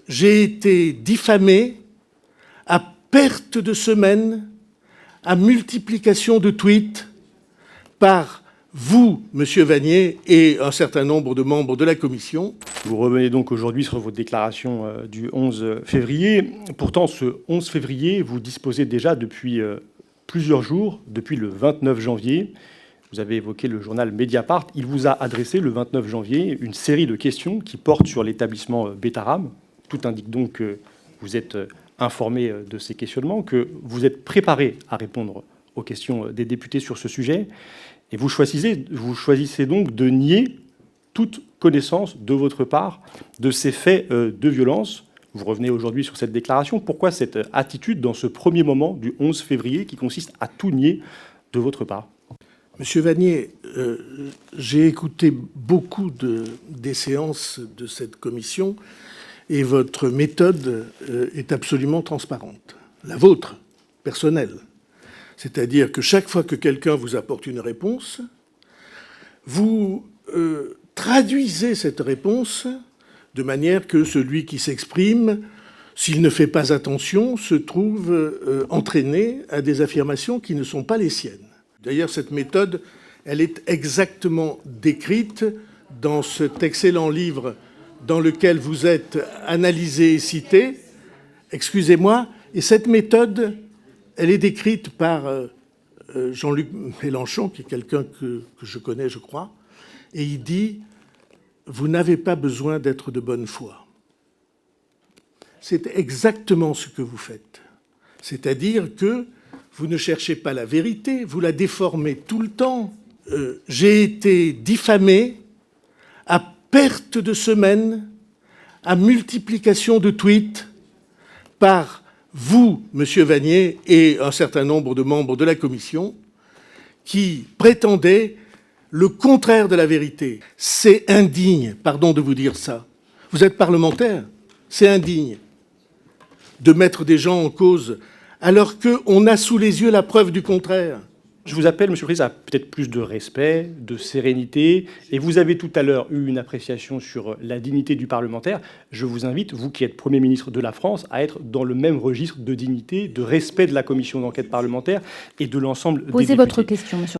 j'ai été diffamé à perte de semaine, à multiplication de tweets par vous, Monsieur Vannier, et un certain nombre de membres de la Commission. Vous revenez donc aujourd'hui sur votre déclaration du 11 février. Pourtant, ce 11 février, vous disposez déjà depuis plusieurs jours, depuis le 29 janvier. Vous avez évoqué le journal Mediapart. Il vous a adressé le 29 janvier une série de questions qui portent sur l'établissement Betaram. Tout indique donc que vous êtes informé de ces questionnements, que vous êtes préparé à répondre aux questions des députés sur ce sujet. Et vous choisissez donc de nier toute connaissance de votre part de ces faits de violence. Vous revenez aujourd'hui sur cette déclaration. Pourquoi cette attitude dans ce premier moment du 11 février qui consiste à tout nier de votre part ? Monsieur Vannier, j'ai écouté beaucoup des séances de cette commission et votre méthode est absolument transparente. La vôtre, personnelle. C'est-à-dire que chaque fois que quelqu'un vous apporte une réponse, vous traduisez cette réponse de manière que celui qui s'exprime, s'il ne fait pas attention, se trouve entraîné à des affirmations qui ne sont pas les siennes. D'ailleurs, cette méthode, elle est exactement décrite dans cet excellent livre dans lequel vous êtes analysé et cité. Excusez-moi, et cette méthode, elle est décrite par Jean-Luc Mélenchon, qui est quelqu'un que je connais, je crois, et il dit « Vous n'avez pas besoin d'être de bonne foi ». C'est exactement ce que vous faites. C'est-à-dire que vous ne cherchez pas la vérité, vous la déformez tout le temps. J'ai été diffamé à perte de semaine, à multiplication de tweets par vous, Monsieur Vannier, et un certain nombre de membres de la Commission, qui prétendaient le contraire de la vérité. C'est indigne, pardon de vous dire ça. Vous êtes parlementaire, c'est indigne de mettre des gens en cause alors qu'on a sous les yeux la preuve du contraire. Je vous appelle, Monsieur le Président, à peut-être plus de respect, de sérénité. Et vous avez tout à l'heure eu une appréciation sur la dignité du parlementaire. Je vous invite, vous qui êtes Premier ministre de la France, à être dans le même registre de dignité, de respect de la commission d'enquête parlementaire et de l'ensemble des députés. Posez votre question, Monsieur.